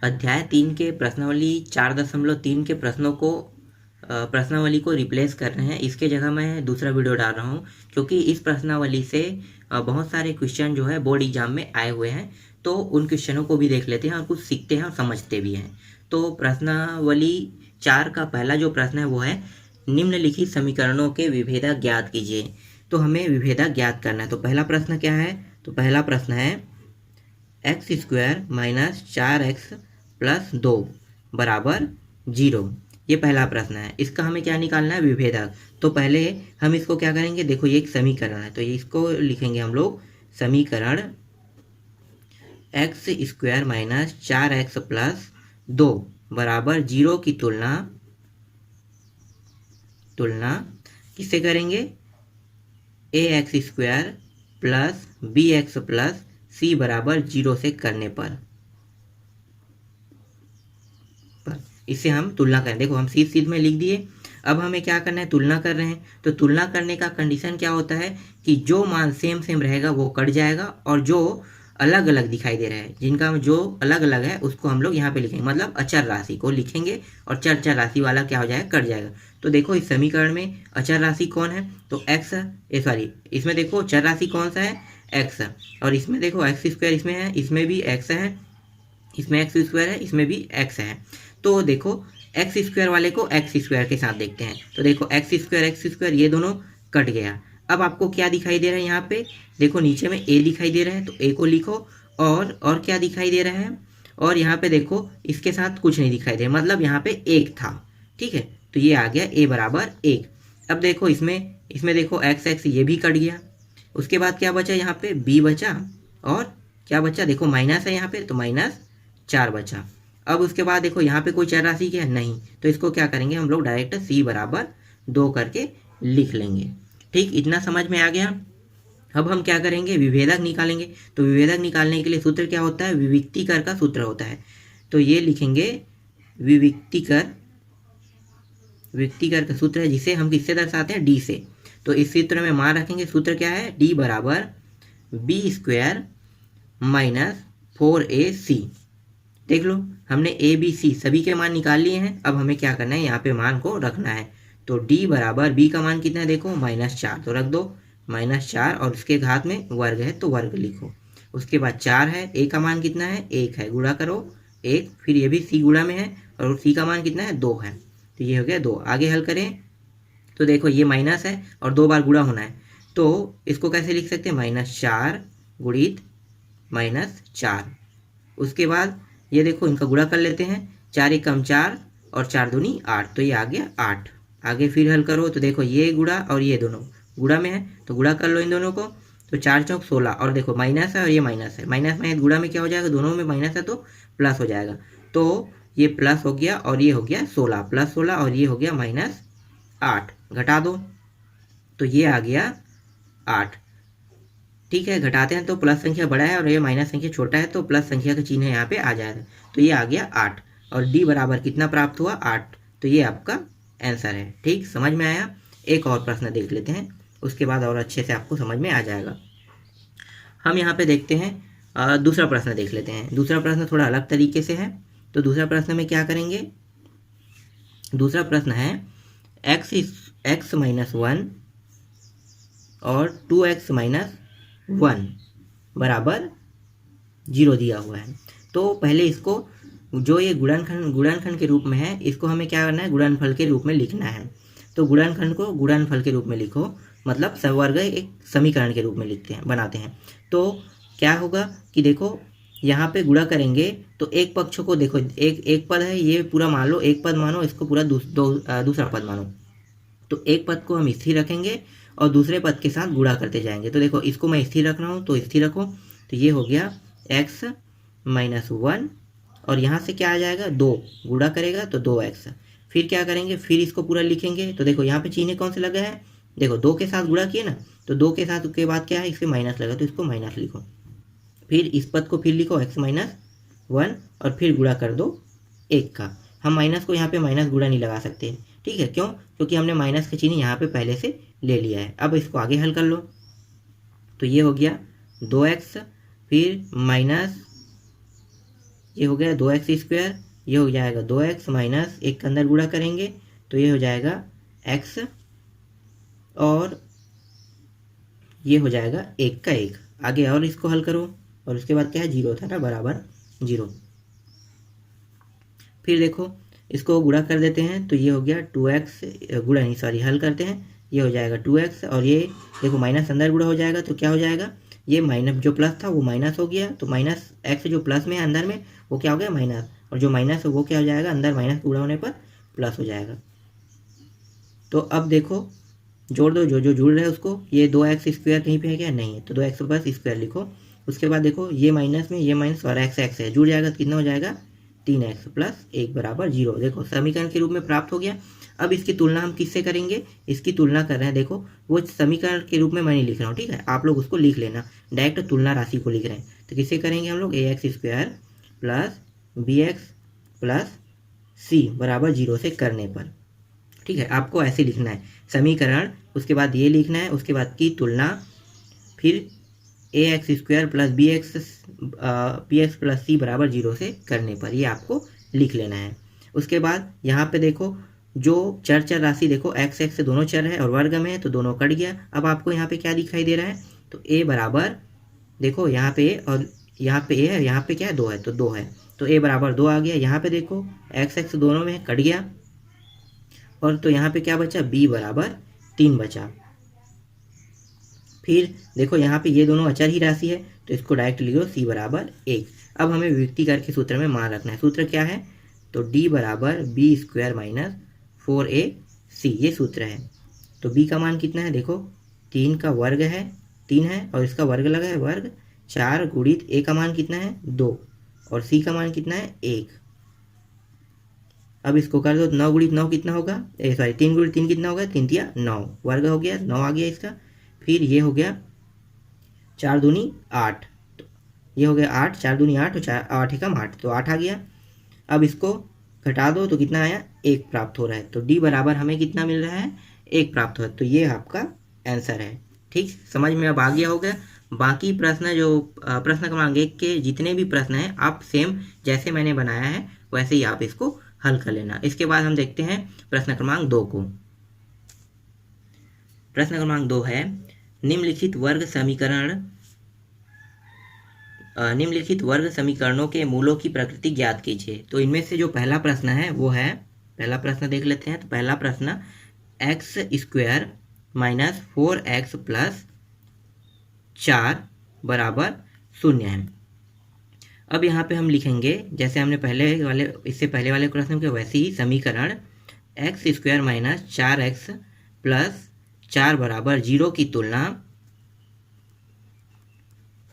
अध्याय 3 के प्रश्नावली 4.3 के प्रश्नावली को रिप्लेस कर रहे हैं। इसके जगह मैं दूसरा वीडियो डाल रहा हूँ क्योंकि इस प्रश्नावली से बहुत सारे क्वेश्चन जो है बोर्ड एग्जाम में आए हुए हैं, तो उन क्वेश्चनों को भी देख लेते हैं और कुछ सीखते हैं और समझते भी हैं। तो प्रश्नावली 4 का पहला जो प्रश्न है वो है, निम्नलिखित समीकरणों के विभेदक ज्ञात कीजिए। तो हमें विभेदक ज्ञात करना है। तो पहला प्रश्न क्या है? तो पहला प्रश्न है x² - 4x + 2 बराबर 0। ये पहला प्रश्न है। इसका हमें क्या निकालना है? विभेदक। तो पहले हम इसको क्या करेंगे? देखो ये एक समीकरण है, तो ये इसको लिखेंगे हम लोग समीकरण x² - 4x + 2 बराबर 0 की तुलना किससे करेंगे? ax² + bx + c बराबर 0 से करने पर इससे हम तुलना करें। देखो हम सीध में लिख दिए। अब हमें क्या करना है? तुलना कर रहे हैं, तो तुलना करने का कंडीशन क्या होता है कि जो मान सेम सेम रहेगा वो कट जाएगा, और जो अलग अलग दिखाई दे रहा है, जिनका जो अलग अलग है उसको हम लोग यहाँ पे लिखेंगे, मतलब अचर राशि को लिखेंगे और चर राशि वाला क्या हो जाएगा? कट जाएगा। तो देखो इस समीकरण में अचर राशि कौन है? तो एक्स, सॉरी, इसमें देखो चर राशि कौन सा है? एक्स। और इसमें देखो x² इसमें है, इसमें भी x है, इसमें x² है, इसमें भी x है। तो देखो x² वाले को x² के साथ देखते हैं। तो देखो x² ये दोनों कट गया। अब आपको क्या दिखाई दे रहा है यहाँ पे? देखो नीचे में a दिखाई दे रहा है, तो a को लिखो। और क्या दिखाई दे रहा है? और यहाँ पे देखो इसके साथ कुछ नहीं दिखाई दे रहा, मतलब यहाँ पे 1 था। ठीक है, तो ये आ गया a बराबर 1। अब देखो इसमें देखो x ये भी कट गया। उसके बाद क्या बचा? यहाँ पे b बचा, और क्या बचा? देखो माइनस है यहाँ पे, तो -4 बचा। अब उसके बाद देखो यहाँ पे कोई चर राशि क्या है? नहीं, तो इसको क्या करेंगे हम लोग? डायरेक्ट c बराबर 2 करके लिख लेंगे। ठीक, इतना समझ में आ गया। अब हम क्या करेंगे? विभेदक निकालेंगे। तो विभेदक निकालने के लिए सूत्र क्या होता है? विविक्तीकर का सूत्र होता है। तो ये लिखेंगे विविक्तीकर का सूत्र है, जिसे हम किससे दर्शाते हैं? d से। तो इस सूत्र में मान रखेंगे। सूत्र क्या है? d बराबर b² - 4ac। देख लो हमने a b c सभी के मान निकाल लिए हैं। अब हमें क्या करना है? यहाँ पे मान को रखना है। तो d बराबर b का मान कितना है? देखो -4, तो रख दो -4, और उसके घात में वर्ग है तो वर्ग लिखो। उसके बाद 4 है, a का मान कितना है? 1 है, गुणा करो 1, फिर ये भी c गुणा में है, और c का मान कितना है? 2 है, तो ये हो गया 2। आगे हल करें तो देखो ये माइनस है और 2 बार गुणा होना है, तो इसको कैसे लिख सकते हैं? -4 गुणित -4। उसके बाद ये देखो इनका गुणा कर लेते हैं, 4 × 1 = 4 और 4 × 2 = 8, तो ये आ गया 8। आगे फिर हल करो तो देखो ये गुणा और ये दोनों गुणा में है, तो गुणा कर लो इन दोनों को। तो 4 × 4 = 16, और देखो माइनस है और ये माइनस है, माइनस गुणा में क्या हो जाएगा? दोनों में माइनस है तो प्लस हो जाएगा। तो ये प्लस हो गया और ये हो गया 16, +16, और ये हो गया -8। घटा दो तो ये आ गया 8। ठीक है, घटाते हैं तो प्लस संख्या बड़ा है और ये माइनस संख्या छोटा है, तो प्लस संख्या का चिन्ह यहाँ पे आ जाएगा। तो ये आ गया 8, और d बराबर कितना प्राप्त हुआ? 8। तो ये आपका आंसर है। ठीक, समझ में आया? एक और प्रश्न देख लेते हैं, उसके बाद और अच्छे से आपको समझ में आ जाएगा। हम यहाँ पे देखते हैं दूसरा प्रश्न देख लेते हैं। दूसरा प्रश्न थोड़ा अलग तरीके से है। तो दूसरा प्रश्न में क्या करेंगे? दूसरा प्रश्न है x - 1 और 2x - 1 बराबर 0 दिया हुआ है। तो पहले इसको, जो ये गुणनखंड के रूप में है, इसको हमें क्या करना है? गुणनफल के रूप में लिखना है। तो गुणनखंड को गुणनफल के रूप में लिखो, मतलब सवर्ग एक समीकरण के रूप में बनाते हैं। तो क्या होगा कि देखो यहाँ पे गुणा करेंगे तो एक पक्ष को देखो, एक पद है, ये पूरा मान लो एक पद मानो, इसको पूरा दूसरा पद मानो। तो एक पद को हम स्थिर रखेंगे और दूसरे पद के साथ गुणा करते जाएंगे। तो देखो इसको मैं स्थिर रख रहा हूँ, तो स्थिर रखो, तो ये हो गया x - 1, और यहाँ से क्या आ जाएगा? 2 गुणा करेगा तो 2x। फिर क्या करेंगे? फिर इसको पूरा लिखेंगे। तो देखो यहाँ पे चिन्ह कौन से लगा है? देखो 2 के साथ गुणा किए ना, तो 2 के साथ के बाद क्या है? इससे माइनस लगा, तो इसको माइनस लिखो। फिर इस पद को फिर लिखो x - 1, और फिर गुणा कर दो 1 का। हम माइनस को यहाँ पे माइनस गुणा नहीं लगा सकते, ठीक है? क्यों? क्योंकि हमने माइनस का चिन्ह यहाँ पे पहले से ले लिया है। अब इसको आगे हल कर लो, तो ये हो गया 2x, फिर माइनस ये हो गया 2x², ये हो जाएगा 2x माइनस एक के अंदर गुणा करेंगे तो ये हो जाएगा x, और ये हो जाएगा 1 का 1। आगे और इसको हल करो, और उसके बाद क्या है 0 था ना, बराबर 0। फिर देखो इसको गुणा कर देते हैं तो ये हो गया 2x, गुणा नहीं सॉरी हल करते हैं, ये हो जाएगा 2x, और ये देखो माइनस अंदर गुणा हो जाएगा तो क्या हो जाएगा, ये माइनस जो प्लस था वो माइनस हो गया, तो माइनस x जो प्लस में है अंदर में वो क्या हो गया माइनस, और जो माइनस है वो क्या हो जाएगा अंदर माइनस गुणा होने पर प्लस हो जाएगा। तो अब देखो जोड़ दो, जो जो जुड़ रहा है उसको, ये 2x² कहीं पे है क्या, नहीं है, तो 2x प्लस स्क्वायर लिखो। उसके बाद देखो ये माइनस में ये माइनस और x है, जुड़ जाएगा तो कितना हो जाएगा 3x प्लस 1 बराबर 0। देखो समीकरण के रूप में प्राप्त हो गया। अब इसकी तुलना हम किससे करेंगे, इसकी तुलना कर रहे हैं, देखो वो समीकरण के रूप में मैं नहीं लिख रहा हूँ, ठीक है, आप लोग उसको लिख लेना, डायरेक्ट तुलना राशि को लिख रहे हैं। तो किससे करेंगे हम लोग, ax² plus bx plus c बराबर 0 से करने पर, ठीक है। आपको ऐसे लिखना है समीकरण, उसके बाद ये लिखना है, उसके बाद की तुलना, फिर ax² plus bx plus c बराबर 0 से करने पर, ये आपको लिख लेना है। उसके बाद यहाँ पे देखो जो चर राशि, देखो x दोनों चर है और वर्ग में है तो दोनों कट गया। अब आपको यहाँ पे क्या दिखाई दे रहा है, तो a बराबर, देखो यहाँ पे a और यहाँ पे a है, यहाँ पे क्या है 2 है तो 2 है, तो a बराबर 2 आ गया। यहाँ पे देखो x दोनों में कट गया, और तो यहाँ पे क्या बचा, b बराबर 3 बचा। फिर देखो यहाँ पे ये दोनों अचर ही राशि है तो इसको डायरेक्ट लिखो c बराबर 1। अब हमें विभक्ति करके सूत्र में मान रखना है। सूत्र क्या है, तो d बराबर b² माइनस 4ac, ये सूत्र है। तो b का मान कितना है, देखो 3 का वर्ग है, 3 है, और इसका वर्ग लगा है वर्ग 4 गुणित a का मान कितना है 2, और c का मान कितना है 1। अब इसको कर दो, 9 गुणित 9 कितना होगा, सॉरी 3 गुणित 3 कितना होगा, 3 तिया 9, वर्ग हो गया 9 आ गया इसका। फिर ये हो गया 4 दूनी 8, तो ये हो गया 8, 4 दूनी 8 और 8 एकम 8, तो 8 आ गया। अब इसको घटा दो तो कितना आया, 1 प्राप्त हो रहा है। तो d बराबर हमें कितना मिल रहा है, 1 प्राप्त हो रहा है। तो ये आपका आंसर है। ठीक, समझ में अब आ गया होगा। बाकी प्रश्न जो प्रश्न क्रमांक 1 के जितने भी प्रश्न हैं आप सेम जैसे मैंने बनाया है वैसे ही आप इसको हल कर लेना। इसके बाद हम देखते हैं प्रश्न क्रमांक 2 को। प्रश्न क्रमांक 2 है, निम्नलिखित वर्ग समीकरणों के मूलों की प्रकृति ज्ञात कीजिए। तो इनमें से जो पहला प्रश्न है वो है, पहला प्रश्न देख लेते हैं। तो पहला प्रश्न x² माइनस 4x प्लस 4 बराबर 0 है। अब यहाँ पे हम लिखेंगे जैसे हमने इससे पहले वाले प्रश्न के वैसे ही समीकरण x² माइनस 4x प्लस 4 बराबर 0 की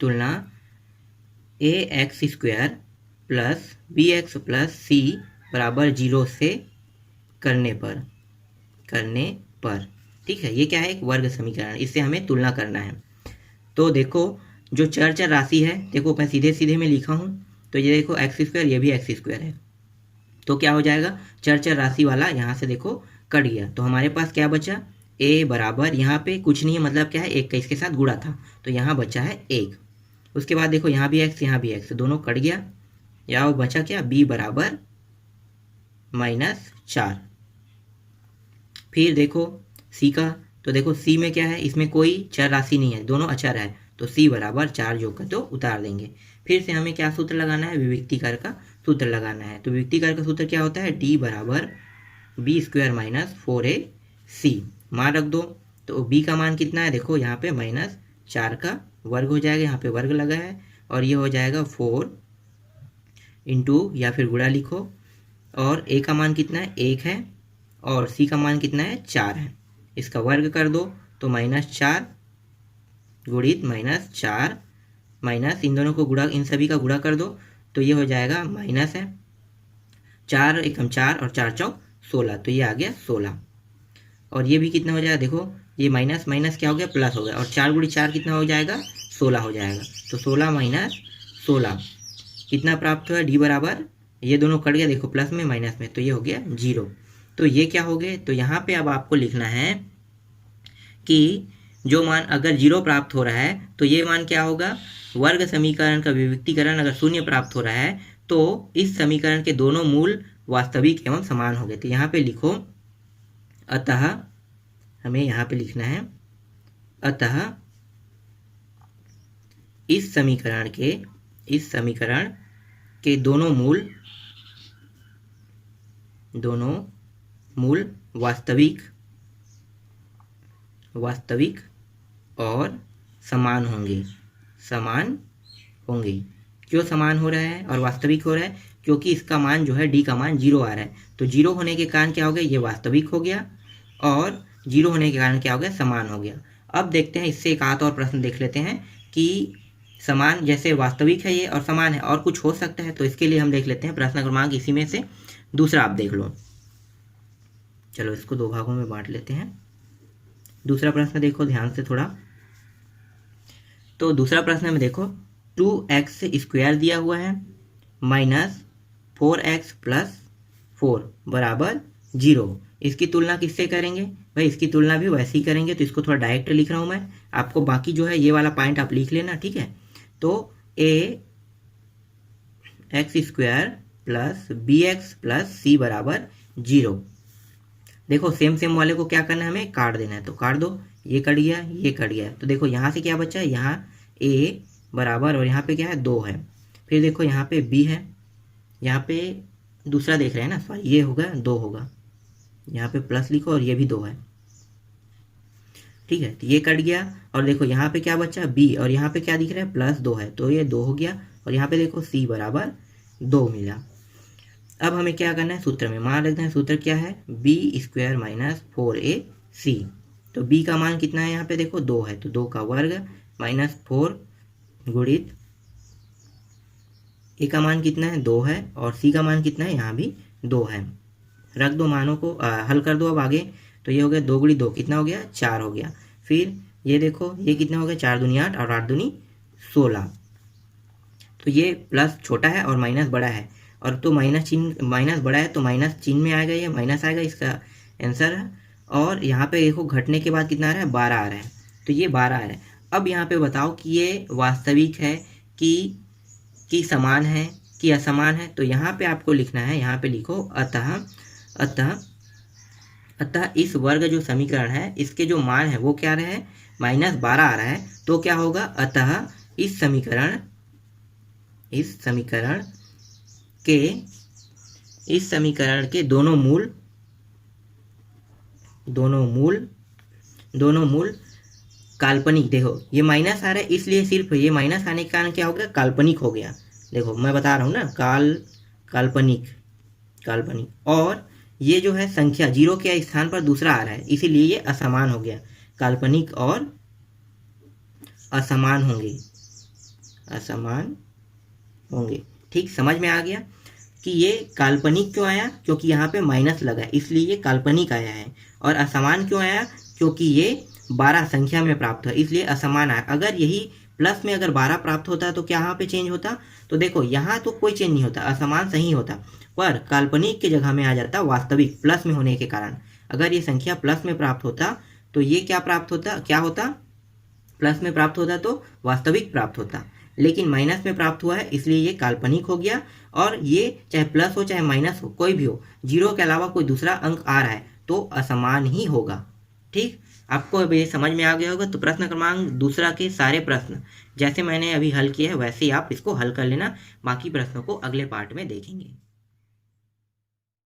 तुलना ax² plus bx plus c बराबर 0 से करने पर, ठीक है। ये क्या है, एक वर्ग समीकरण, इससे हमें तुलना करना है। तो देखो जो चर राशि है, देखो मैं सीधे में लिखा हूँ, तो ये देखो x², ये भी x² है, तो क्या हो जाएगा, चर राशि वाला यहाँ से देखो कट गया, तो हमारे पास क्या बचा, a बराबर, यहाँ पे कुछ नहीं है, मतलब क्या है 1 का इसके साथ गुणा था, तो यहाँ बचा है 1। उसके बाद देखो यहाँ भी x यहाँ भी x, दोनों कट गया, यहाँ बचा क्या, b बराबर -4। फिर देखो c का, तो देखो c में क्या है, इसमें कोई चर राशि नहीं है, दोनों अचर है, तो c बराबर 4 जो का तो उतार देंगे। फिर से हमें क्या सूत्र लगाना है, विभक्तिकार का सूत्र लगाना है। तो विभक्तिकार का सूत्र क्या होता है, d बराबर b² माइनस 4ac, मान रख दो। तो b का मान कितना है, देखो यहाँ पे -4 का वर्ग हो जाएगा, यहाँ पे वर्ग लगा है, और ये हो जाएगा 4 इंटू या फिर गुणा लिखो, और a का मान कितना है 1 है, और c का मान कितना है 4 है, इसका वर्ग कर दो तो -4 गुणित -4 माइनस इन दोनों को गुणा, इन सभी का गुणा कर दो तो ये हो जाएगा माइनस है 4 एकम 4 और 4 चौक 16, तो ये आ गया 16। और ये भी कितना हो जाएगा, देखो ये माइनस माइनस क्या हो गया, प्लस हो गया, और 4 गुणित 4 कितना हो जाएगा 16 हो जाएगा। तो 16 माइनस 16 कितना प्राप्त हुआ, डी बराबर, ये दोनों कट गया, देखो प्लस में माइनस में, तो ये हो गया 0। तो ये क्या हो गए, तो यहाँ पे अब आपको लिखना है कि जो मान अगर 0 प्राप्त हो रहा है तो ये मान क्या होगा, वर्ग समीकरण का विभक्तिकरण अगर 0 प्राप्त हो रहा है तो इस समीकरण के दोनों मूल वास्तविक एवं समान होंगे। तो यहाँ पे लिखो अतः, हमें यहाँ पे लिखना है अतः इस समीकरण के दोनों मूल वास्तविक और समान होंगे। क्यों समान हो रहा है और वास्तविक हो रहा है? क्योंकि इसका मान जो है डी का मान 0 आ रहा है। तो 0 होने के कारण क्या हो गया, ये वास्तविक हो गया, और 0 होने के कारण क्या हो गया, समान हो गया। अब देखते हैं इससे एक आध और प्रश्न देख लेते हैं कि समान, जैसे वास्तविक है ये और समान है, और कुछ हो सकता है। तो इसके लिए हम देख लेते हैं प्रश्न क्रमांक इसी में से दूसरा, आप देख लो। चलो इसको दो भागों में बांट लेते हैं। दूसरा प्रश्न देखो ध्यान से थोड़ा। तो दूसरा प्रश्न में देखो 2x² दिया हुआ है माइनस 4x प्लस 4 बराबर 0। इसकी तुलना किससे करेंगे भाई? इसकी तुलना भी वैसे ही करेंगे। तो इसको थोड़ा डायरेक्ट लिख रहा हूँ मैं, आपको बाकी जो है ये वाला पॉइंट आप लिख लेना, ठीक है। तो ax² plus bx plus c बराबर 0। देखो सेम वाले को क्या करना है, हमें काट देना है। तो काट दो, ये कट गया, ये कट गया। तो देखो यहाँ से क्या बचा है, यहाँ a बराबर, और यहाँ पे क्या है 2 है। फिर देखो यहाँ पे b है, यहाँ पे दूसरा देख रहे हैं ना, सॉरी, ये होगा 2 होगा, यहाँ पे प्लस लिखो, और ये भी 2 है, ठीक है। तो ये कट गया, और देखो यहाँ पे क्या बचा b, और यहाँ पे क्या दिख रहा है प्लस 2 है, तो ये 2 हो गया। और यहाँ पे देखो c बराबर 2 मिला। अब हमें क्या करना है, सूत्र में मान रखना है। सूत्र क्या है, b² माइनस 4ac। तो b का मान कितना है, यहाँ पे देखो 2 है, तो 2 का वर्ग माइनस 4 गुणित a का मान कितना है 2 है, और c का मान कितना है, यहाँ भी 2 है। रख दो मानों को, हल कर दो अब आगे। तो ये हो गया 2 गुणी 2 कितना हो गया, 4 हो गया। फिर ये देखो ये कितना हो गया, 4 दूनी 8 और 8 दूनी 16। तो ये प्लस छोटा है और माइनस बड़ा है, और तो माइनस बड़ा है तो माइनस चिन्ह में आएगा, ये माइनस आएगा, इसका आंसर है। और यहाँ पे देखो घटने के बाद कितना आ रहा है, 12 आ रहा है। तो ये 12 आ रहा है। अब यहाँ पे बताओ कि ये वास्तविक है कि समान है कि असमान है। तो यहाँ पे आपको लिखना है, यहाँ पे लिखो अतः इस वर्ग जो समीकरण है, इसके जो मान है वो क्या रहे हैं, -12 आ रहा है। तो क्या होगा, अतः इस समीकरण के दोनों मूल काल्पनिक। देखो ये माइनस आ रहा है, इसलिए सिर्फ ये माइनस आने के कारण क्या हो गया, काल्पनिक हो गया। देखो मैं बता रहा हूँ ना, काल्पनिक। और ये जो है संख्या 0 के स्थान पर दूसरा आ रहा है, इसीलिए ये असमान हो गया। काल्पनिक और असमान होंगे। ठीक, समझ में आ गया कि ये काल्पनिक क्यों आया, क्योंकि यहाँ पे माइनस लगा, इसलिए ये काल्पनिक आया है। और असमान क्यों आया, क्योंकि ये 12 संख्या में प्राप्त हुआ, इसलिए असमान आया। अगर यही प्लस में अगर 12 प्राप्त होता तो क्या यहाँ पे चेंज होता? तो देखो यहाँ तो कोई चेंज नहीं होता, असमान सही होता, पर काल्पनिक की जगह में आ जाता वास्तविक, प्लस में होने के कारण। अगर ये संख्या प्लस में प्राप्त होता तो ये क्या होता, प्लस में प्राप्त होता तो वास्तविक प्राप्त होता। लेकिन माइनस में प्राप्त हुआ है, इसलिए ये काल्पनिक हो गया। और ये चाहे प्लस हो चाहे माइनस हो, कोई भी हो, 0 के अलावा कोई दूसरा अंक आ रहा है तो असमान ही होगा। ठीक, आपको अब ये समझ में आ गया होगा। तो प्रश्न क्रमांक दूसरा के सारे प्रश्न जैसे मैंने अभी हल किए हैं वैसे ही आप इसको हल कर लेना। बाकी प्रश्नों को अगले पार्ट में देखेंगे।